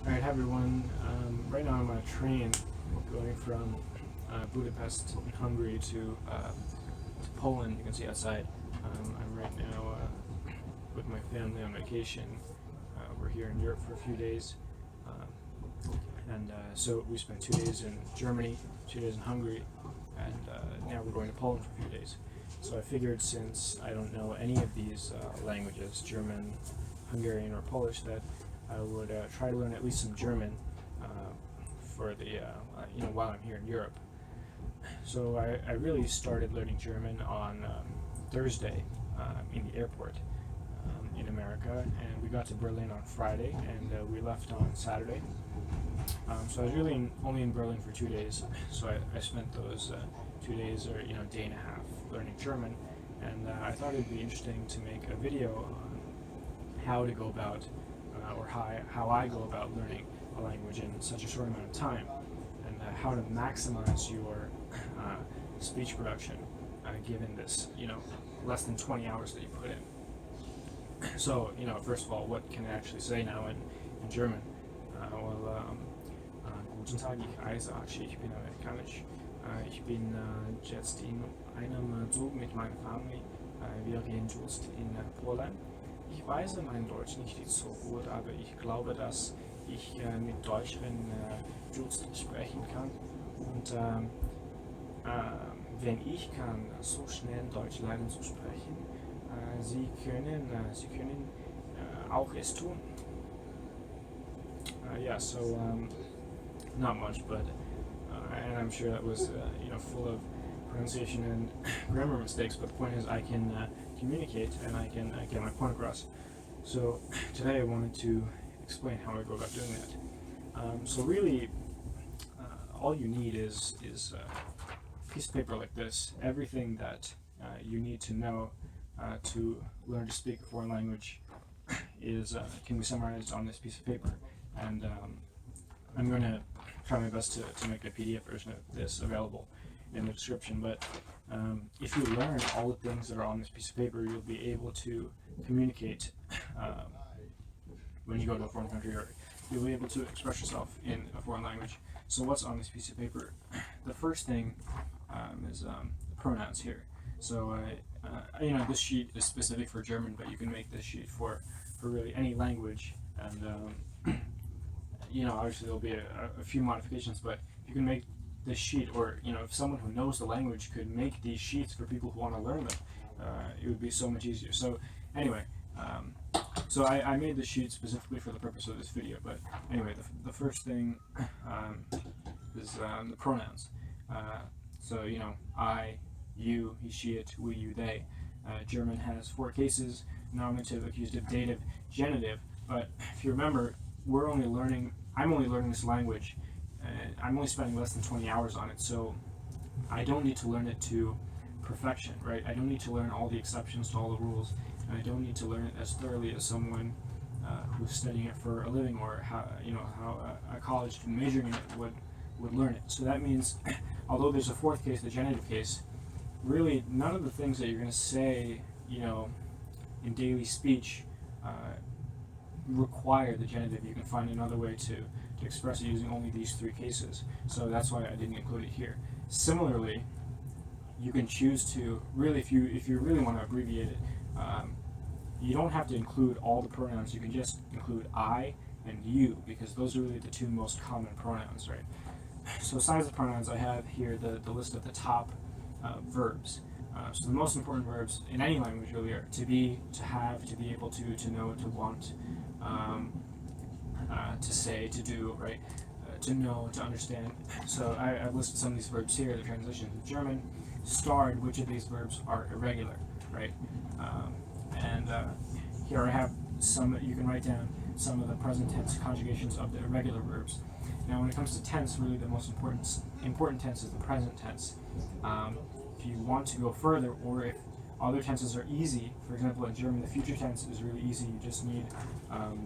Alright, hi everyone. Right now I'm on a train going from Budapest in Hungary to Poland. You can see outside. I'm right now with my family on vacation. We're here in Europe for a few days. So we spent 2 days in Germany, 2 days in Hungary, and now we're going to Poland for a few days. So I figured, since I don't know any of these languages, German, Hungarian, or Polish, that I would try to learn at least some German for the while I'm here in Europe. So I really started learning German on Thursday in the airport in America, and we got to Berlin on Friday, and we left on Saturday. So I was really only in Berlin for 2 days. So I spent those 2 days, or day and a half, learning German, and I thought it'd be interesting to make a video on how to go about or how I go about learning a language in such a short amount of time, and how to maximize your speech production given this less than 20 hours that you put in. So first of all, what can I actually say now in German? Guten Tag, ich heiße Archie, ich bin amerikanisch. Ich bin jetzt in einem Zug mit meiner Familie. Wir gehen just in Polen. Ich weiß mein Deutsch nicht so gut, aber ich glaube, dass ich mit Deutschern just sprechen kann. Und wenn ich kann so schnell Deutsch lernen zu sprechen, Sie können auch es tun. Not much, but and I'm sure that was full of pronunciation and grammar mistakes. But the point is, I can communicate and I can get my point across. So today I wanted to explain how I go about doing that. So really, all you need is a piece of paper like this. Everything that you need to know to learn to speak a foreign language can be summarized on this piece of paper. And I'm going to try my best to make a PDF version of this available in the description. But if you learn all the things that are on this piece of paper, you'll be able to communicate when you go to a foreign country, or you'll be able to express yourself in a foreign language. So what's on this piece of paper? The first thing is the pronouns here. So this sheet is specific for German, but you can make this sheet for really any language. And obviously there'll be a few modifications, but you can make this sheet, or if someone who knows the language could make these sheets for people who want to learn them, it would be so much easier. So anyway, so I made this sheet specifically for the purpose of this video. But anyway, the first thing is the pronouns. So I, you, he, she, it, we, you, they. German has 4 cases: nominative, accusative, dative, genitive. But if you remember, I'm only learning this language, and I'm only spending less than 20 hours on it, so I don't need to learn it to perfection, right? I don't need to learn all the exceptions to all the rules, and I don't need to learn it as thoroughly as someone who's studying it for a living, or how a college student majoring in it would learn it. So that means, although there's a 4th case, the genitive case, really none of the things that you're going to say, in daily speech require the genitive. You can find another way to express it using only these 3 cases. So that's why I didn't include it here. Similarly, you can choose to really, if you really want to abbreviate it, you don't have to include all the pronouns. You can just include I and you, because those are really the 2 most common pronouns, right? So besides the pronouns, I have here the list of the top verbs. So the most important verbs in any language really are to be, to have, to be able to know, to want, to say, to do, right? To know, to understand. So I've listed some of these verbs here, the transitions in German. Starred, which of these verbs are irregular, right? Here I have some, you can write down some of the present tense conjugations of the irregular verbs. Now when it comes to tense, really the most important tense is the present tense. If you want to go further, or if other tenses are easy, for example in German the future tense is really easy, you just need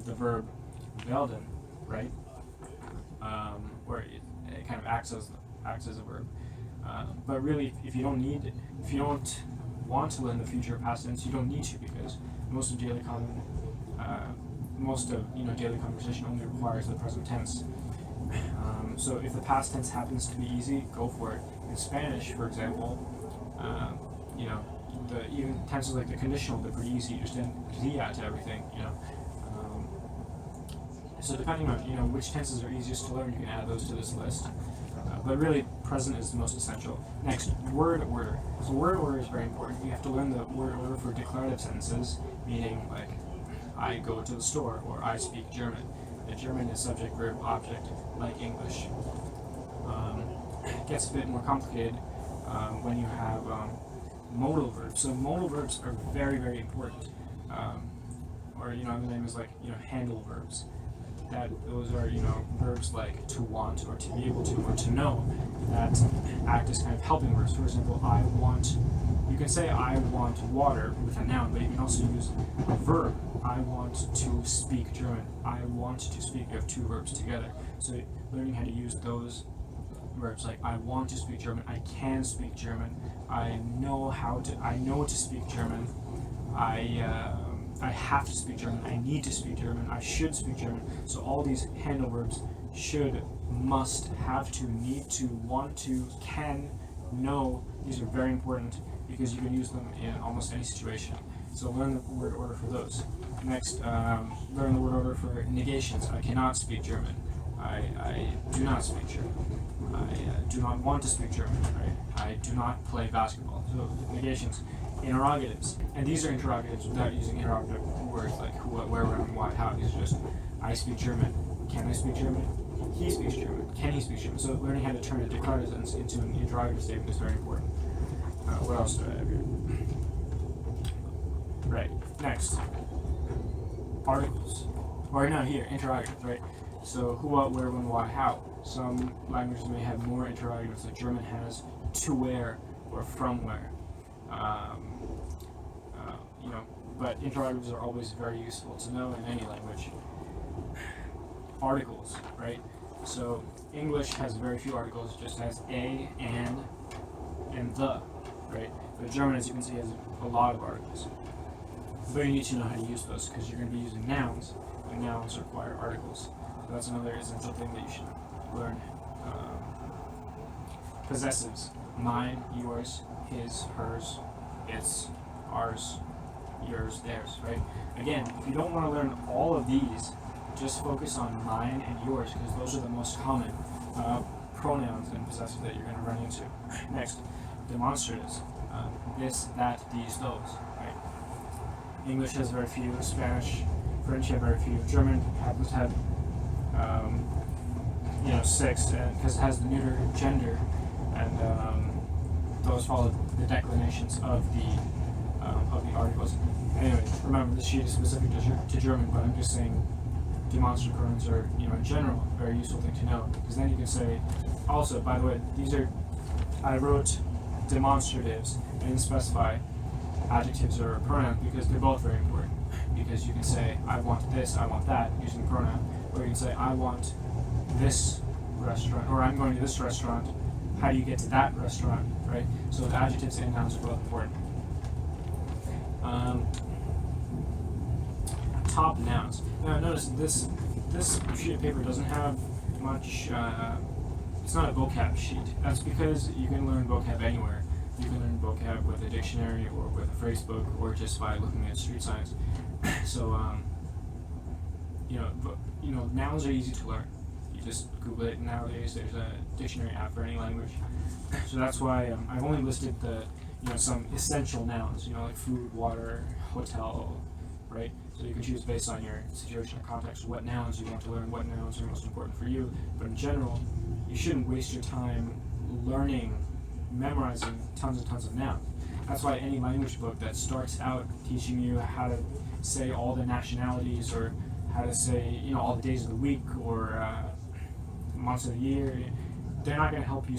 the verb werden, right? Where it kind of acts as a verb. But really, if you don't want to learn the future past tense, you don't need to, because most of daily common most of daily conversation only requires the present tense. So if the past tense happens to be easy, go for it. In Spanish, for example, the even tenses like the conditional, they're pretty easy. You just add dia to everything. So depending on which tenses are easiest to learn, you can add those to this list. But really, present is the most essential. Next, word order. So word order is very important. You have to learn the word order for declarative sentences, meaning like I go to the store or I speak German. The German is subject, verb, object, like English. It gets a bit more complicated when you have modal verbs. So modal verbs are very, very important. Or the name is like handle verbs. Those are verbs like to want or to be able to or to know that act as kind of helping verbs. For example, I want. You can say I want water with a noun, but you can also use a verb. I want to speak German. I want to speak. You have two verbs together. So learning how to use those verbs like I want to speak German. I can speak German. I know to speak German. I have to speak German, I need to speak German, I should speak German. So all these handle verbs should, must, have to, need to, want to, can, know, these are very important because you can use them in almost any situation. So learn the word order for those. Next, learn the word order for negations. I cannot speak German. I do not speak German. I do not want to speak German. Right? I do not play basketball. So negations. Interrogatives, and these are interrogatives without using interrogative words like who, what, where, when, why, how. These are just I speak German. Can I speak German? He speaks German. Can he speak German? So learning how to turn a declarative sentence into an interrogative statement is very important. What else do I have here? Right. Next, articles. Or no, here interrogatives. Right. So who, what, where, when, why, how. Some languages may have more interrogatives, like German has to where or from where. But interrogatives are always very useful to know in any language. Articles, right? So English has very few articles, just has a, and the, right? But German, as you can see, has a lot of articles. But you need to know how to use those because you're going to be using nouns, and nouns require articles. So that's another essential thing that you should learn. Possessives: mine, yours, his, hers, its, ours, yours, theirs, right? Again, if you don't want to learn all of these, just focus on mine and yours because those are the most common pronouns and possessives that you're going to run into. Next, demonstratives. This, that, these, those, right? English has very few, Spanish, French have very few, German happens to have 6 because it has the neuter gender, and those follow the declinations of the articles. Anyway, remember this sheet is specific to German, but I'm just saying demonstrative pronouns are, in general, a very useful thing to know, because then you can say, also, by the way, I wrote demonstratives and didn't specify adjectives or pronouns because they're both very important. Because you can say, I want this, I want that, using the pronoun, or you can say, I want this restaurant, or I'm going to this restaurant, how do you get to that restaurant, right? So the adjectives and nouns are both important. Top nouns. Now notice this sheet of paper doesn't have much, it's not a vocab sheet. That's because you can learn vocab anywhere. You can learn vocab with a dictionary or with a phrase book or just by looking at street signs. So, nouns are easy to learn. You just Google it. Nowadays there's a dictionary app for any language. So that's why I've only listed the, some essential nouns, like food, water, hotel, right? So you can choose based on your situation or context what nouns you want to learn, what nouns are most important for you. But in general, you shouldn't waste your time memorizing tons and tons of nouns. That's why any language book that starts out teaching you how to say all the nationalities or how to say, all the days of the week or months of the year, they're not going to help you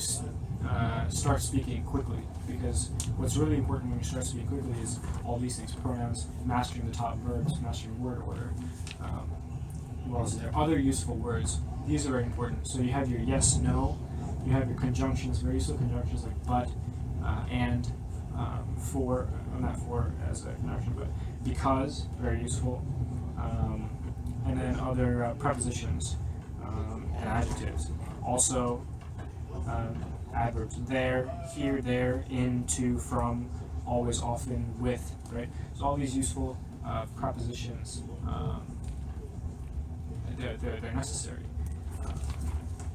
start speaking quickly, because what's really important when you start speaking quickly is all these things: pronouns, mastering the top verbs, mastering word order. Well, is there other useful words? These are very important. So you have your yes, no, you have your conjunctions, very useful conjunctions like but, and, not for as a conjunction, but because, very useful. and then other prepositions and adjectives. Also, adverbs: there, here, there, in, to, from, always, often, with, right? So all these useful prepositions, they're necessary.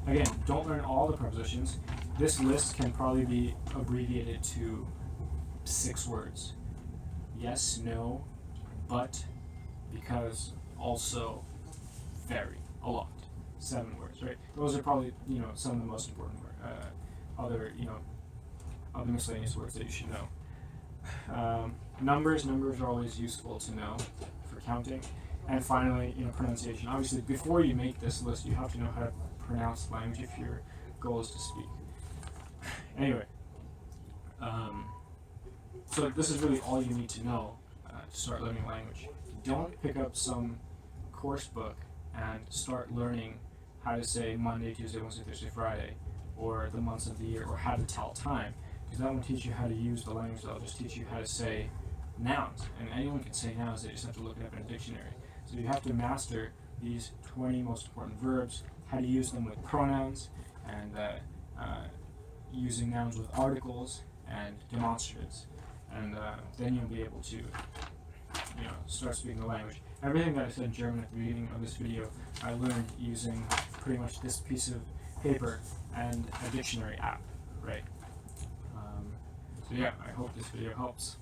Again, don't learn all the prepositions. This list can probably be abbreviated to 6 words. Yes, no, but, because, also, very, a lot. 7 words, right? Those are probably, some of the most important words. Other miscellaneous words that you should know. Numbers are always useful to know for counting. And finally, pronunciation. Obviously, before you make this list, you have to know how to pronounce the language if your goal is to speak. Anyway, so this is really all you need to know to start learning a language. Don't pick up some course book and start learning how to say Monday, Tuesday, Wednesday, Thursday, Friday, or the months of the year, or how to tell time, because that won't teach you how to use the language. That'll just teach you how to say nouns, and anyone can say nouns. They just have to look it up in a dictionary. So you have to master these 20 most important verbs, how to use them with pronouns, and using nouns with articles and demonstratives, and then you'll be able to start speaking the language. Everything that I said in German at the beginning of this video, I learned using pretty much this piece of paper and a dictionary app, right? So yeah, I hope this video helps.